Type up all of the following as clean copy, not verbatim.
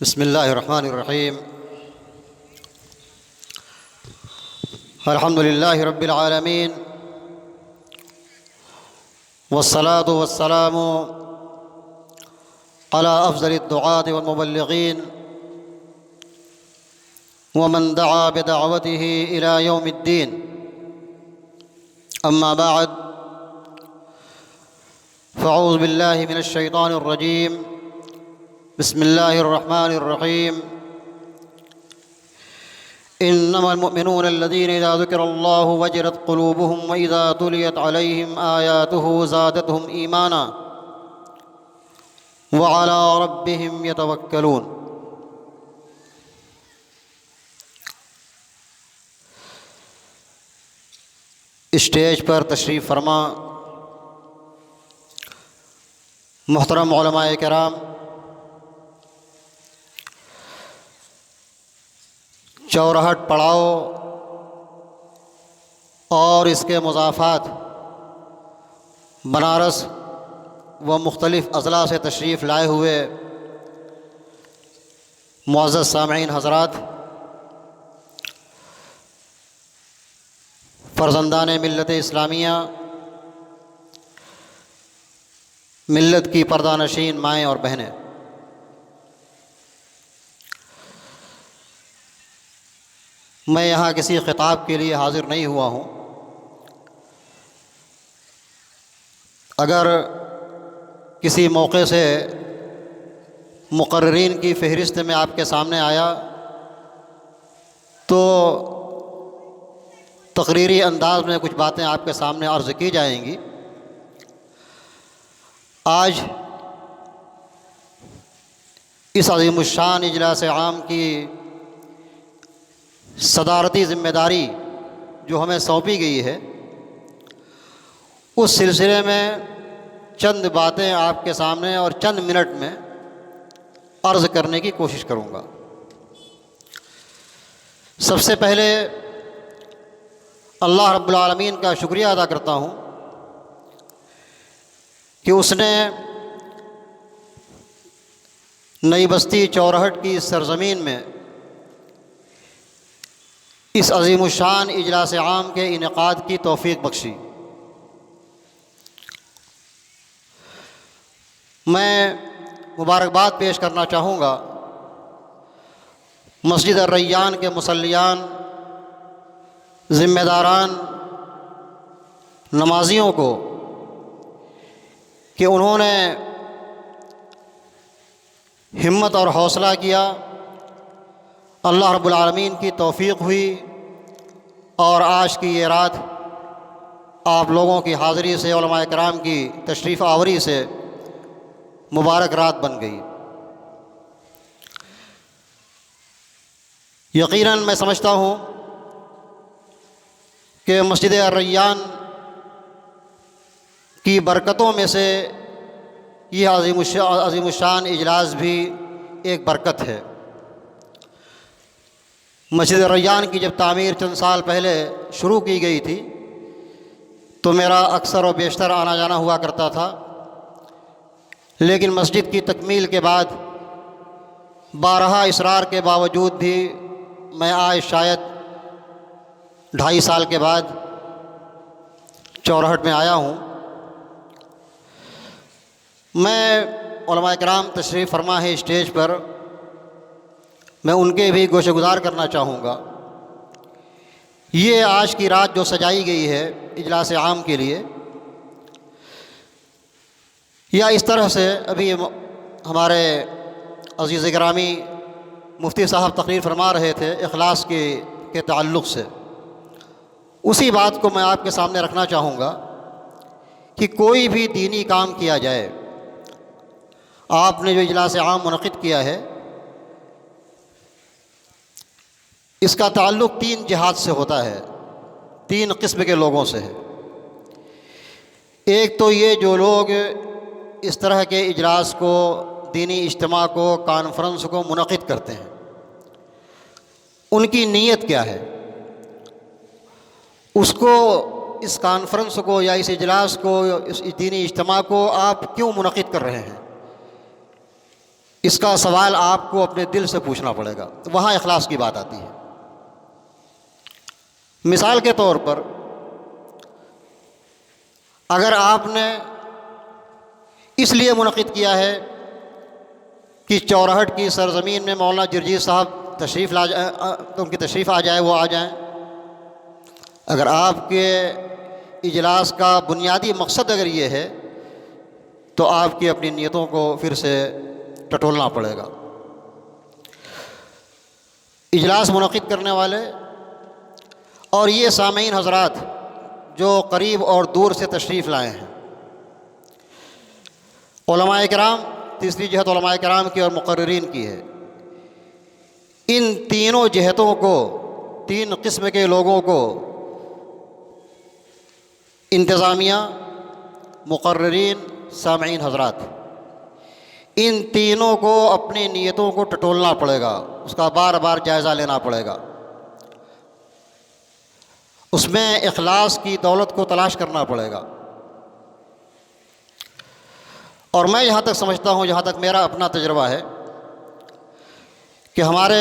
بسم اللہ الرحمن الرحیم الحمد للہ رب العالمین والصلاة والسلام على افضل الدعاة والمبلغین ومن دعا بدعوته الى یوم الدین اما بعد فاعوذ باللہ من الشیطان الرجیم بسم اللہ الرحمن الرحیم انما المؤمنون الذين اذا ذكر الله وجلت قلوبهم واذا تليت عليهم آياته زادتهم ایمانا وعلى ربهم يتوكلون۔ اسٹیج پر تشریف فرما محترم علماء کرام، چورہٹ پڑاؤ اور اس کے مضافات بنارس و مختلف اضلاع سے تشریف لائے ہوئے معزز سامعین حضرات، فرزندان ملت اسلامیہ، ملت کی پردہ نشین مائیں اور بہنیں، میں یہاں کسی خطاب کے لیے حاضر نہیں ہوا ہوں۔ اگر کسی موقع سے مقررین کی فہرست میں آپ کے سامنے آیا تو تقریری انداز میں کچھ باتیں آپ کے سامنے عرض کی جائیں گی۔ آج اس عظیم الشان اجلاس عام کی صدارتی ذمہ داری جو ہمیں سونپی گئی ہے، اس سلسلے میں چند باتیں آپ کے سامنے اور چند منٹ میں عرض کرنے کی کوشش کروں گا۔ سب سے پہلے اللہ رب العالمین کا شکریہ ادا کرتا ہوں کہ اس نے نئی بستی چورہٹ کی سرزمین میں اس عظیم الشان اجلاس عام کے انعقاد کی توفیق بخشی۔ میں مبارکباد پیش کرنا چاہوں گا مسجد الریان کے مصلیان، ذمہ داران، نمازیوں کو کہ انہوں نے ہمت اور حوصلہ کیا، اللہ رب العالمین کی توفیق ہوئی اور آج کی یہ رات آپ لوگوں کی حاضری سے، علماء کرام کی تشریف آوری سے مبارک رات بن گئی۔ یقیناً میں سمجھتا ہوں کہ مسجد الریان کی برکتوں میں سے یہ عظیم الشان اجلاس بھی ایک برکت ہے۔ مسجد الریان کی جب تعمیر چند سال پہلے شروع کی گئی تھی تو میرا اکثر و بیشتر آنا جانا ہوا کرتا تھا، لیکن مسجد کی تکمیل کے بعد بارہا اصرار کے باوجود بھی میں آج شاید 2.5 سال کے بعد چورہٹ میں آیا ہوں۔ میں علماء کرام تشریف فرما ہے اسٹیج پر، میں ان کے بھی گوشہ گزار کرنا چاہوں گا۔ یہ آج کی رات جو سجائی گئی ہے اجلاس عام کے لیے، یا اس طرح سے ابھی ہمارے عزیز گرامی مفتی صاحب تقریر فرما رہے تھے اخلاص کے تعلق سے، اسی بات کو میں آپ کے سامنے رکھنا چاہوں گا کہ کوئی بھی دینی کام کیا جائے، آپ نے جو اجلاس عام منعقد کیا ہے اس کا تعلق 3 جہات سے ہوتا ہے، 3 قسم کے لوگوں سے ہے۔ ایک تو یہ جو لوگ اس طرح کے اجلاس کو، دینی اجتماع کو، کانفرنس کو منعقد کرتے ہیں، ان کی نیت کیا ہے، اس کو، اس کانفرنس کو یا اس اجلاس کو، اس دینی اجتماع کو آپ کیوں منعقد کر رہے ہیں، اس کا سوال آپ کو اپنے دل سے پوچھنا پڑے گا، وہاں اخلاص کی بات آتی ہے۔ مثال کے طور پر اگر آپ نے اس لیے منعقد کیا ہے کہ چوراہٹ کی سرزمین میں مولانا جرجیت صاحب تشریف لا جائیں تو ان کی تشریف آ جائے، وہ آ جائیں، اگر آپ کے اجلاس کا بنیادی مقصد اگر یہ ہے تو آپ کی اپنی نیتوں کو پھر سے ٹٹولنا پڑے گا۔ اجلاس منعقد کرنے والے اور یہ سامعین حضرات جو قریب اور دور سے تشریف لائے ہیں، علماء کرام، تیسری جہت علماء کرام کی اور مقررین کی ہے، ان تینوں جہتوں کو، تین قسم کے لوگوں کو، انتظامیہ، مقررین، سامعین حضرات، ان تینوں کو اپنی نیتوں کو ٹٹولنا پڑے گا، اس کا بار بار جائزہ لینا پڑے گا، اس میں اخلاص کی دولت کو تلاش کرنا پڑے گا۔ اور میں یہاں تک سمجھتا ہوں، جہاں تک میرا اپنا تجربہ ہے، کہ ہمارے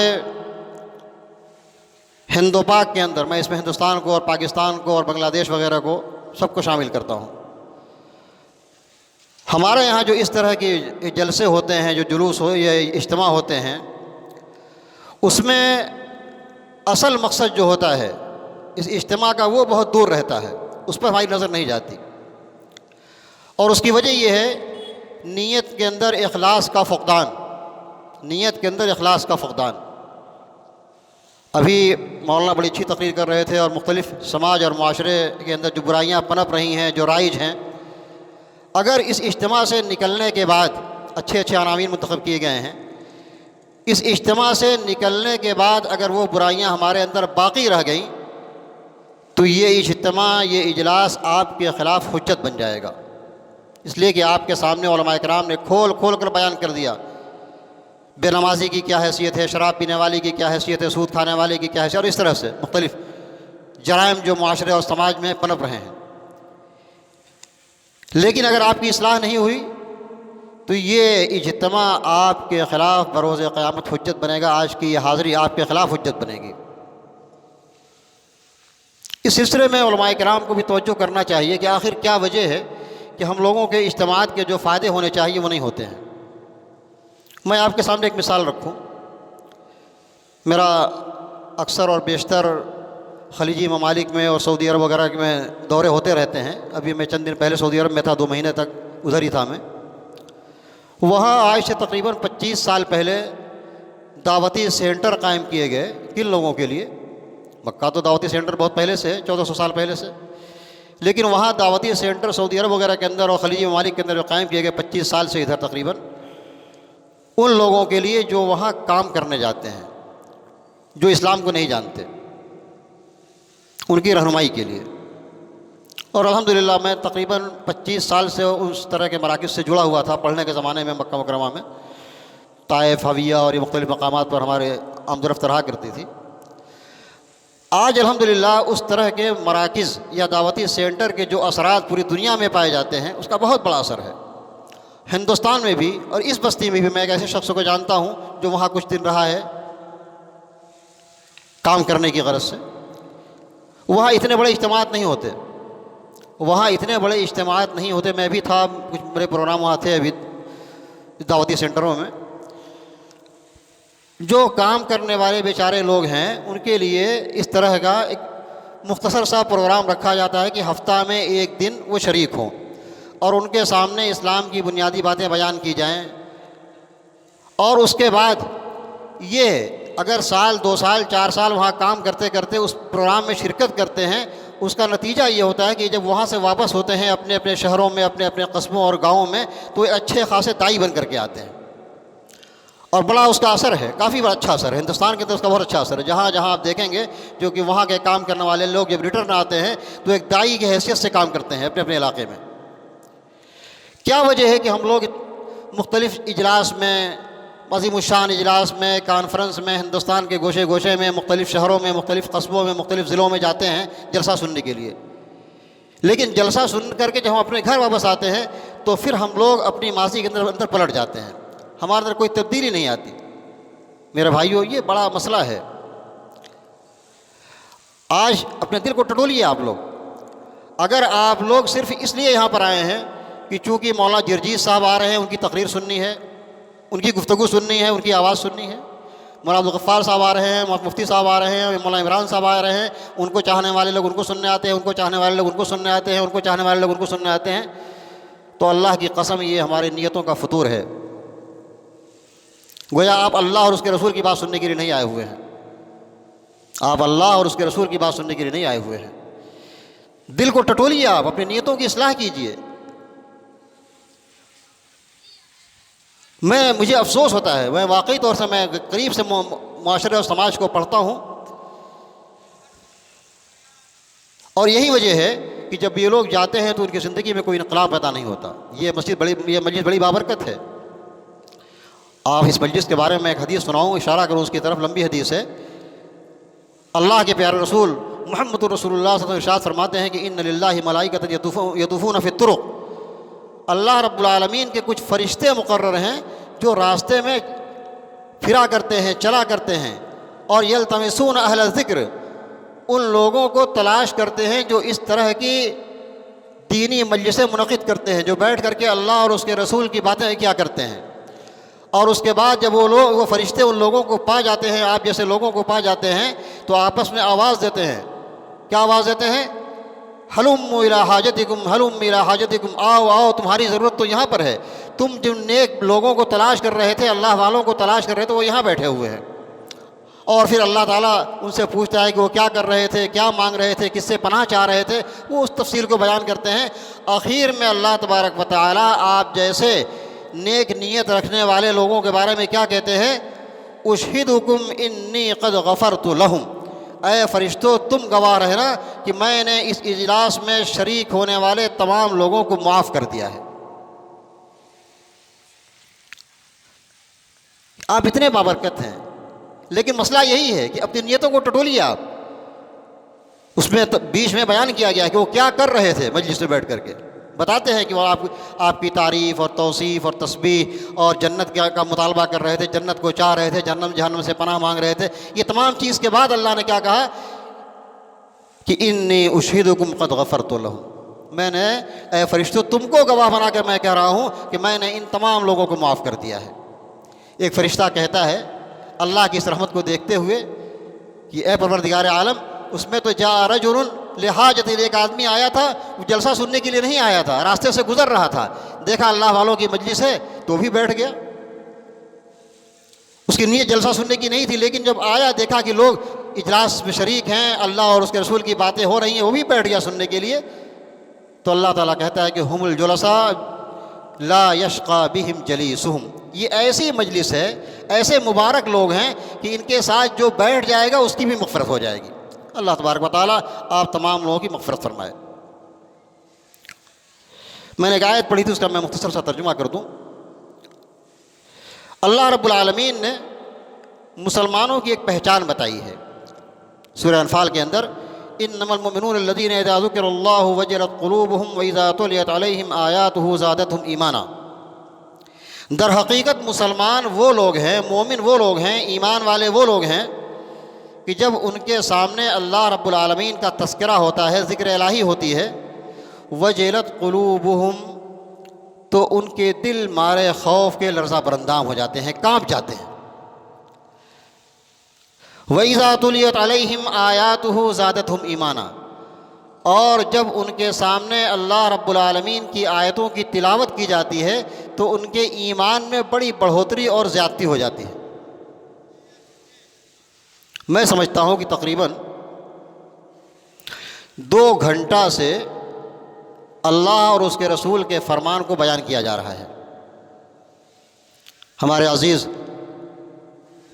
ہند و پاک کے اندر، میں اس میں ہندوستان کو اور پاکستان کو اور بنگلہ دیش وغیرہ کو سب کو شامل کرتا ہوں، ہمارے یہاں جو اس طرح کے جلسے ہوتے ہیں، جو جلوس ہو یا اجتماع ہوتے ہیں، اس میں اصل مقصد جو ہوتا ہے اس اجتماع کا وہ بہت دور رہتا ہے، اس پر ہماری نظر نہیں جاتی، اور اس کی وجہ یہ ہے نیت کے اندر اخلاص کا فقدان، نیت کے اندر اخلاص کا فقدان۔ ابھی مولانا بڑی اچھی تقریر کر رہے تھے، اور مختلف سماج اور معاشرے کے اندر جو برائیاں پنپ رہی ہیں، جو رائج ہیں، اگر اس اجتماع سے نکلنے کے بعد اچھے اچھے عناوین منتخب کیے گئے ہیں، اس اجتماع سے نکلنے کے بعد اگر وہ برائیاں ہمارے اندر باقی رہ گئیں تو یہ اجتماع، یہ اجلاس آپ کے خلاف حجت بن جائے گا، اس لیے کہ آپ کے سامنے علماء کرام نے کھول کھول کر بیان کر دیا بے نمازی کی کیا حیثیت ہے، شراب پینے والی کی کیا حیثیت ہے، سود کھانے والے کی کیا حیثیت، اور اس طرح سے مختلف جرائم جو معاشرے اور سماج میں پنپ رہے ہیں۔ لیکن اگر آپ کی اصلاح نہیں ہوئی تو یہ اجتماع آپ کے خلاف بروز قیامت حجت بنے گا، آج کی یہ حاضری آپ کے خلاف حجت بنے گی۔ اس سلسلے میں علماء کرام کو بھی توجہ کرنا چاہیے کہ آخر کیا وجہ ہے کہ ہم لوگوں کے اجتماعات کے جو فائدے ہونے چاہیے وہ نہیں ہوتے ہیں۔ میں آپ کے سامنے ایک مثال رکھوں، میرا اکثر اور بیشتر خلیجی ممالک میں اور سعودی عرب وغیرہ میں دورے ہوتے رہتے ہیں۔ ابھی میں چند دن پہلے سعودی عرب میں تھا، 2 مہینے تک ادھر ہی تھا میں۔ وہاں آج سے تقریباً 25 سال پہلے دعوتی سینٹر قائم کیے گئے، کن لوگوں کے لیے؟ مکہ تو دعوتی سینٹر بہت پہلے سے، 1400 سال پہلے سے، لیکن وہاں دعوتی سینٹر سعودی عرب وغیرہ کے اندر اور خلیجی ممالک کے اندر جو قائم کیے گئے 25 سال سے ادھر تقریباً، ان لوگوں کے لیے جو وہاں کام کرنے جاتے ہیں، جو اسلام کو نہیں جانتے، ان کی رہنمائی کے لیے۔ اور الحمدللہ میں تقریباً 25 سال سے اس طرح کے مراکز سے جڑا ہوا تھا۔ پڑھنے کے زمانے میں مکہ مکرمہ میں طائف، حویہ اور یہ مختلف مقامات پر ہمارے آمد و رفت رہا کرتی تھی۔ آج الحمدللہ اس طرح کے مراکز یا دعوتی سینٹر کے جو اثرات پوری دنیا میں پائے جاتے ہیں، اس کا بہت بڑا اثر ہے۔ ہندوستان میں بھی اور اس بستی میں بھی میں ایک ایسے شخص کو جانتا ہوں جو وہاں کچھ دن رہا ہے کام کرنے کی غرض سے۔ وہاں اتنے بڑے اجتماعات نہیں ہوتے، وہاں اتنے بڑے اجتماعات نہیں ہوتے۔ میں بھی تھا، کچھ بڑے پروگرام وہاں تھے ابھی دعوتی سینٹروں میں۔ جو کام کرنے والے بیچارے لوگ ہیں ان کے لیے اس طرح کا ایک مختصر سا پروگرام رکھا جاتا ہے کہ ہفتہ میں ایک دن وہ شریک ہوں اور ان کے سامنے اسلام کی بنیادی باتیں بیان کی جائیں، اور اس کے بعد یہ اگر سال 2 سال 4 سال وہاں کام کرتے کرتے اس پروگرام میں شرکت کرتے ہیں، اس کا نتیجہ یہ ہوتا ہے کہ جب وہاں سے واپس ہوتے ہیں اپنے اپنے شہروں میں، اپنے اپنے قصبوں اور گاؤں میں، تو اچھے خاصے داعی بن کر کے آتے ہیں، اور بڑا اس کا اثر ہے، کافی بڑا اچھا اثر ہے۔ ہندوستان کے اندر اس کا بہت اچھا اثر ہے۔ جہاں جہاں آپ دیکھیں گے جو کہ وہاں کے کام کرنے والے لوگ جب ریٹرن آتے ہیں تو ایک داعی کی حیثیت سے کام کرتے ہیں اپنے اپنے علاقے میں۔ کیا وجہ ہے کہ ہم لوگ مختلف اجلاس میں، عظیم الشان اجلاس میں، کانفرنس میں، ہندوستان کے گوشے گوشے میں، مختلف شہروں میں، مختلف قصبوں میں، مختلف ضلعوں میں جاتے ہیں جلسہ سننے کے لیے، لیکن جلسہ سن کر کے جب ہم اپنے گھر واپس آتے ہیں تو پھر ہم لوگ اپنی ماضی کے اندر پلٹ جاتے ہیں، ہمارے اندر کوئی تبدیلی نہیں آتی۔ میرے بھائیو، یہ بڑا مسئلہ ہے۔ آج اپنے دل کو ٹٹولیے آپ لوگ۔ اگر آپ لوگ صرف اس لیے یہاں پر آئے ہیں کہ چونکہ مولانا جرجیت صاحب آ رہے ہیں، ان کی تقریر سننی ہے، ان کی گفتگو سننی ہے، ان کی آواز سننی ہے، مولانا عبدالغفار صاحب آ رہے ہیں، مفتی صاحب آ رہے ہیں، مولانا عمران صاحب آ رہے ہیں، ان کو چاہنے والے لوگ ان کو سننے آتے ہیں، ان کو چاہنے والے لوگ ان کو سننے آتے ہیں، ان کو چاہنے والے لوگ ان کو سننے آتے ہیں، تو اللہ کی قسم یہ ہماری نیتوں کا فطور ہے۔ گویا آپ اللہ اور اس کے رسول کی بات سننے کے لیے نہیں آئے ہوئے ہیں، آپ اللہ اور اس کے رسول کی بات سننے کے لیے نہیں آئے ہوئے ہیں۔ دل کو ٹٹولیے، آپ اپنی نیتوں کی اصلاح کیجیے۔ مجھے افسوس ہوتا ہے، میں واقعی طور سے میں قریب سے معاشرے اور سماج کو پڑھتا ہوں، اور یہی وجہ ہے کہ جب یہ لوگ جاتے ہیں تو ان کی زندگی میں کوئی انقلاب پیدا نہیں ہوتا۔ یہ مجلس بڑی بابرکت ہے۔ آپ اس مجلس کے بارے میں ایک حدیث سناؤں، اشارہ کروں اس کی طرف، لمبی حدیث ہے۔ اللہ کے پیارے رسول محمد الرسول اللہ صلی اللہ علیہ وسلم ارشاد فرماتے ہیں کہ ان للہ ملائکۃ یطوفون فی الطرق، اللہ رب العالمین کے کچھ فرشتے مقرر ہیں جو راستے میں پھرا کرتے ہیں، چلا کرتے ہیں، اور یلتمسون اہل الذکر، ان لوگوں کو تلاش کرتے ہیں جو اس طرح کی دینی مجلسیں منعقد کرتے ہیں، جو بیٹھ کر کے اللہ اور اس کے رسول کی باتیں کیا کرتے ہیں۔ اور اس کے بعد جب وہ فرشتے ان لوگوں کو پا جاتے ہیں، آپ جیسے لوگوں کو پا جاتے ہیں، تو آپس میں آواز دیتے ہیں۔ کیا آواز دیتے ہیں؟ ہلم الی حاجتکم، ہلم الی حاجتکم، آؤ آؤ، تمہاری ضرورت تو یہاں پر ہے۔ تم جن نیک لوگوں کو تلاش کر رہے تھے، اللہ والوں کو تلاش کر رہے تھے، وہ یہاں بیٹھے ہوئے ہیں۔ اور پھر اللہ تعالیٰ ان سے پوچھتا ہے کہ وہ کیا کر رہے تھے، کیا مانگ رہے تھے، کس سے پناہ چاہ رہے تھے، وہ اس تفصیل کو بیان کرتے ہیں۔ آخر میں اللہ تبارک و تعالیٰ آپ جیسے نیک نیت رکھنے والے لوگوں کے بارے میں کیا کہتے ہیں؟ اشہدکم انی قد غفرت لہم، اے فرشتوں تم گواہ رہنا کہ میں نے اس اجلاس میں شریک ہونے والے تمام لوگوں کو معاف کر دیا ہے۔ آپ اتنے بابرکت ہیں، لیکن مسئلہ یہی ہے کہ اپنی نیتوں کو ٹٹولیے آپ۔ اس میں بیچ میں بیان کیا گیا کہ وہ کیا کر رہے تھے مجلس میں بیٹھ کر کے، بتاتے ہیں کہ وہ آپ کی تعریف اور توصیف اور تسبیح اور جنت کا مطالبہ کر رہے تھے، جنت کو چاہ رہے تھے، جہنم سے پناہ مانگ رہے تھے۔ یہ تمام چیز کے بعد اللہ نے کیا کہا کہ انی اشہدکم قد غفرت لہم، میں نے اے فرشتوں تم کو گواہ بنا کر میں کہہ رہا ہوں کہ میں نے ان تمام لوگوں کو معاف کر دیا ہے۔ ایک فرشتہ کہتا ہے اللہ کی اس رحمت کو دیکھتے ہوئے کہ اے پروردگار عالم، اس میں تو جا رجل لحاجت، ایک آدمی آیا تھا، وہ جلسہ سننے کے لیے نہیں آیا تھا، راستے سے گزر رہا تھا، دیکھا اللہ والوں کی مجلس ہے تو بھی بیٹھ گیا۔ اس کی نیت جلسہ سننے کی نہیں تھی، لیکن جب آیا دیکھا کہ لوگ اجلاس میں شریک ہیں، اللہ اور اس کے رسول کی باتیں ہو رہی ہیں، وہ بھی بیٹھ گیا سننے کے لیے۔ تو اللہ تعالیٰ کہتا ہے کہ ہم الجلساء لا یشقی بہم جلیسہم، یہ ایسی مجلس ہے، ایسے مبارک لوگ ہیں کہ ان کے ساتھ جو بیٹھ جائے گا اس کی بھی مغفرت ہو جائے گی۔ اللہ تبارک و تعالیٰ آپ تمام لوگوں کی مغفرت فرمائے۔ میں نے ایک آیت پڑھی تھی، اس کا میں مختصر سا ترجمہ کر دوں۔ اللہ رب العالمین نے مسلمانوں کی ایک پہچان بتائی ہے سورہ انفال کے اندر، انما المؤمنون الذین اذا ذکر اللہ وجلت قلوبہم واذا تلیت علیہم آیاتہ زادتہم ایمانا۔ در حقیقت مسلمان وہ لوگ ہیں، مومن وہ لوگ ہیں، ایمان والے وہ لوگ ہیں کہ جب ان کے سامنے اللہ رب العالمین کا تذکرہ ہوتا ہے، ذکر الہی ہوتی ہے، وجلت قلوبہم، تو ان کے دل مارے خوف کے لرزہ برندام ہو جاتے ہیں، کانپ جاتے ہیں۔ وَإِذَا تُلِيَتْ عَلَيْهِمْ آيَاتُهُ زَادَتْهُمْ ایمانا، اور جب ان کے سامنے اللہ رب العالمین کی آیتوں کی تلاوت کی جاتی ہے تو ان کے ایمان میں بڑی بڑھوتری اور زیادتی ہو جاتی ہے۔ میں سمجھتا ہوں کہ تقریباً 2 گھنٹہ سے اللہ اور اس کے رسول کے فرمان کو بیان کیا جا رہا ہے۔ ہمارے عزیز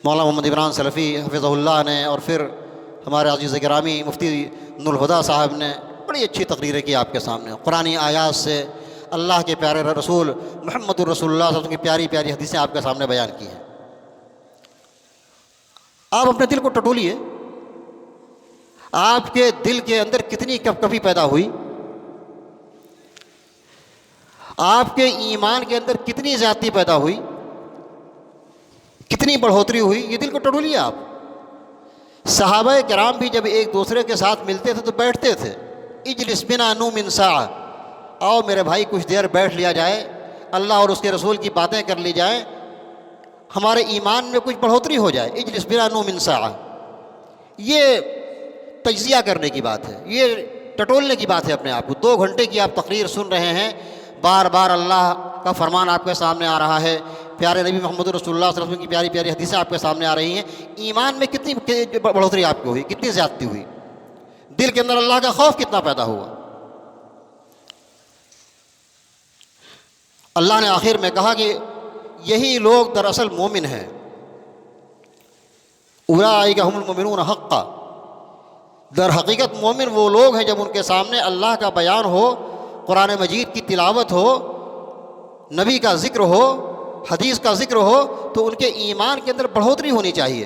مولانا محمد عمران سلفی حفظہ اللہ نے، اور پھر ہمارے عزیز گرامی مفتی نور الہدیٰ صاحب نے بڑی اچھی تقریریں کی آپ کے سامنے، قرآنی آیات سے اللہ کے پیارے رسول محمد الرسول اللہ صلی اللہ علیہ وسلم کی پیاری پیاری حدیثیں آپ کے سامنے بیان کی ہیں۔ آپ اپنے دل کو ٹٹولیے، آپ کے دل کے اندر کتنی کپکپی پیدا ہوئی، آپ کے ایمان کے اندر کتنی زیادتی پیدا ہوئی، کتنی بڑھوتری ہوئی، یہ دل کو ٹٹولیے آپ۔ صحابہ کرام بھی جب ایک دوسرے کے ساتھ ملتے تھے تو بیٹھتے تھے، اجلس بنا نومن ساعہ، آؤ میرے بھائی کچھ دیر بیٹھ لیا جائے، اللہ اور اس کے رسول کی باتیں کر لی جائیں، ہمارے ایمان میں کچھ بڑھوتری ہو جائے۔ اجلس بنا نومن ساعہ، یہ تجزیہ کرنے کی بات ہے، یہ ٹٹولنے کی بات ہے اپنے آپ کو۔ 2 گھنٹے کی آپ تقریر سن رہے ہیں، بار بار اللہ کا فرمان آپ کے سامنے آ رہا ہے، پیارے نبی محمد رسول اللہ صلی اللہ علیہ وسلم کی پیاری پیاری حدیثیں آپ کے سامنے آ رہی ہیں، ایمان میں کتنی بڑھوتری آپ کو ہوئی، کتنی زیادتی ہوئی، دل کے اندر اللہ کا خوف کتنا پیدا ہوا۔ اللہ نے آخر میں کہا کہ یہی لوگ دراصل مومن ہیں، اولئک ھم المؤمنون حقا، در حقیقت مومن وہ لوگ ہیں جب ان کے سامنے اللہ کا بیان ہو، قرآن مجید کی تلاوت ہو، نبی کا ذکر ہو، حدیث کا ذکر ہو، تو ان کے ایمان کے اندر بڑھوتری ہونی چاہیے۔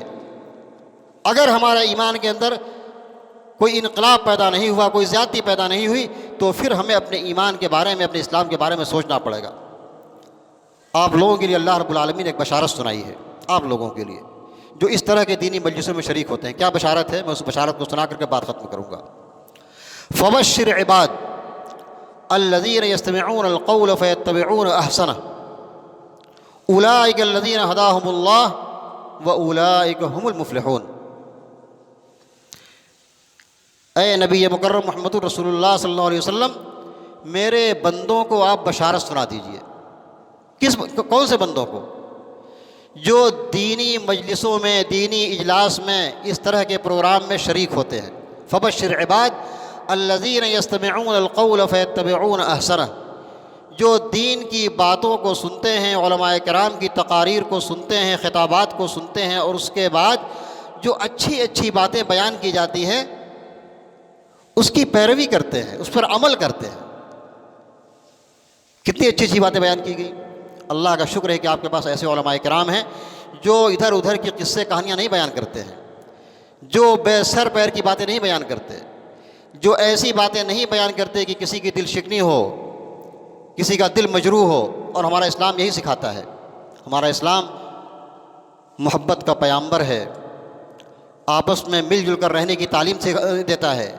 اگر ہمارے ایمان کے اندر کوئی انقلاب پیدا نہیں ہوا، کوئی زیادتی پیدا نہیں ہوئی، تو پھر ہمیں اپنے ایمان کے بارے میں، اپنے اسلام کے بارے میں سوچنا پڑے گا۔ آپ لوگوں کے لیے اللہ رب العالمین نے ایک بشارت سنائی ہے، آپ لوگوں کے لیے جو اس طرح کے دینی مجلسوں میں شریک ہوتے ہیں۔ کیا بشارت ہے؟ میں اس بشارت کو سنا کر کے بات ختم کروں گا۔ فبشر عباد الذین یستمعون القول فیتبعون احسنہ اولئک الذین ہداہم اللہ واولئک ھم المفلحون۔ اے نبی مکرم محمد رسول اللہ صلی اللہ علیہ وسلم، میرے بندوں کو آپ بشارت سنا دیجئے۔ کون سے بندوں کو؟ جو دینی مجلسوں میں، دینی اجلاس میں، اس طرح کے پروگرام میں شریک ہوتے ہیں۔ فبشر عباد الذین یستمعون القول فیتبعون احسنہ، جو دین کی باتوں کو سنتے ہیں، علماء کرام کی تقاریر کو سنتے ہیں، خطابات کو سنتے ہیں، اور اس کے بعد جو اچھی اچھی باتیں بیان کی جاتی ہیں اس کی پیروی کرتے ہیں، اس پر عمل کرتے ہیں۔ کتنی اچھی اچھی باتیں بیان کی گئی۔ اللہ کا شکر ہے کہ آپ کے پاس ایسے علماء کرام ہیں جو ادھر ادھر کی قصے کہانیاں نہیں بیان کرتے ہیں، جو بے سر پیر کی باتیں نہیں بیان کرتے، جو ایسی باتیں نہیں بیان کرتے کہ کسی کی دل شکنی ہو، کسی کا دل مجروح ہو۔ اور ہمارا اسلام یہی سکھاتا ہے، ہمارا اسلام محبت کا پیامبر ہے، آپس میں مل جل کر رہنے کی تعلیم دیتا ہے۔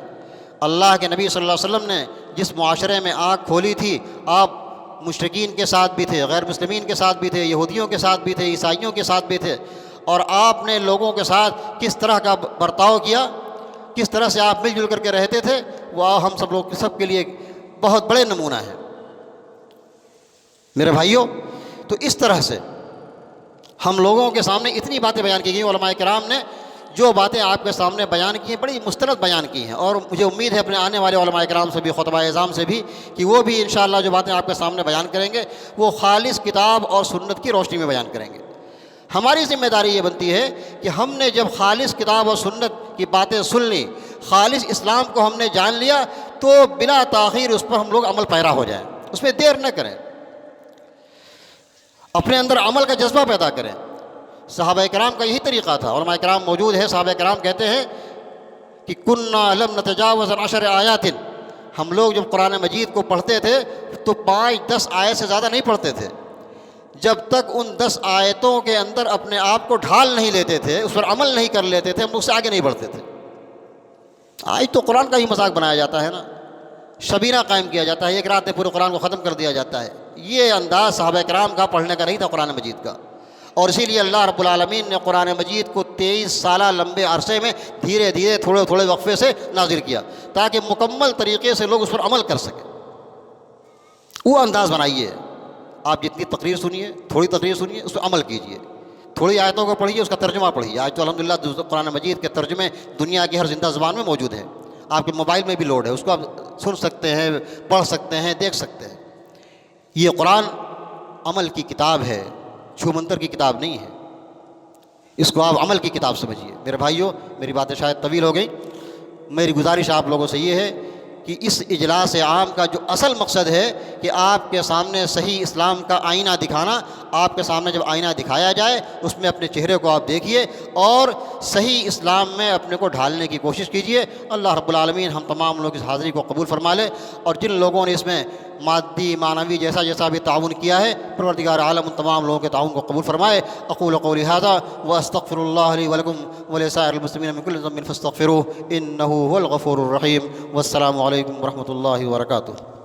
اللہ کے نبی صلی اللہ علیہ وسلم نے جس معاشرے میں آنکھ کھولی تھی، آپ مشرکین کے ساتھ بھی تھے، غیر مسلمین کے ساتھ بھی تھے، یہودیوں کے ساتھ بھی تھے، عیسائیوں کے ساتھ بھی تھے، اور آپ نے لوگوں کے ساتھ کس طرح کا برتاؤ کیا، کس طرح سے آپ مل جل کر کے رہتے تھے، وہ ہم سب لوگ سب کے لیے بہت بڑے نمونہ ہیں میرے بھائیوں۔ تو اس طرح سے ہم لوگوں کے سامنے اتنی باتیں بیان کی گئی، علماء کرام نے جو باتیں آپ کے سامنے بیان کی ہیں بڑی مستند بیان کی ہیں، اور مجھے امید ہے اپنے آنے والے علماء کرام سے بھی، خطبہ اعظام سے بھی، کہ وہ بھی انشاءاللہ جو باتیں آپ کے سامنے بیان کریں گے وہ خالص کتاب اور سنت کی روشنی میں بیان کریں گے۔ ہماری ذمہ داری یہ بنتی ہے کہ ہم نے جب خالص کتاب اور سنت کی باتیں سن لی، خالص اسلام کو ہم نے جان لیا، تو بلا تاخیر اس پر ہم لوگ عمل پیرا ہو جائیں، اس میں دیر نہ کریں، اپنے اندر عمل کا جذبہ پیدا کریں۔ صحابہ کرام کا یہی طریقہ تھا، علماء کرام موجود ہے، صحابہ کرام کہتے ہیں کہ کنّا لم نتجاوز 10 آیات، ہم لوگ جب قرآن مجید کو پڑھتے تھے تو 5-10 آیت سے زیادہ نہیں پڑھتے تھے، جب تک ان 10 آیتوں کے اندر اپنے آپ کو ڈھال نہیں لیتے تھے، اس پر عمل نہیں کر لیتے تھے، ہم اس سے آگے نہیں بڑھتے تھے۔ آج تو قرآن کا ہی مذاق بنایا جاتا ہے نا، شبینہ قائم کیا جاتا ہے، ایک رات میں پورے قرآن کو ختم کر دیا جاتا ہے۔ یہ انداز صحابہ کرام کا پڑھنے کا نہیں تھا قرآن مجید کا، اور اسی لیے اللہ رب العالمین نے قرآن مجید کو 23 سالہ لمبے عرصے میں دھیرے دھیرے تھوڑے تھوڑے وقفے سے نازل کیا، تاکہ مکمل طریقے سے لوگ اس پر عمل کر سکیں۔ وہ انداز بنائیے، آپ جتنی تقریر سنیے، تھوڑی تقریر سنیے، اس پر عمل کیجیے، تھوڑی آیتوں کو پڑھیے، اس کا ترجمہ پڑھیے۔ آج تو الحمدللہ قرآن مجید کے ترجمے دنیا کی ہر زندہ زبان میں موجود ہیں، آپ کے موبائل میں بھی لوڈ ہے، اس کو آپ سن سکتے ہیں، پڑھ سکتے ہیں، دیکھ سکتے ہیں۔ یہ قرآن عمل کی کتاب ہے، چھو منتر کی کتاب نہیں ہے، اس کو آپ عمل کی کتاب سمجھیے۔ میرے بھائیوں، میری باتیں شاید طویل ہو گئی، میری گزارش آپ لوگوں سے یہ ہے کہ اس اجلاس عام کا جو اصل مقصد ہے کہ آپ کے سامنے صحیح اسلام کا آئینہ دکھانا، آپ کے سامنے جب آئینہ دکھایا جائے اس میں اپنے چہرے کو آپ دیکھیے اور صحیح اسلام میں اپنے کو ڈھالنے کی کوشش کیجیے۔ اللہ رب العالمین ہم تمام لوگ اس حاضری کو قبول فرما لے، اور جن لوگوں نے اس میں مادی معنوی جیسا بھی تعاون کیا ہے، پروردگار عالم ان تمام لوگوں کے تعاون کو قبول فرمائے۔ اقول قولی ھذا واستغفر اللہ لی ولکم ولسائر المسلمین من کل ذنب فاستغفروہ انہ هو الغفور الرحیم۔ والسلام علیکم ورحمۃ اللہ وبرکاتہ۔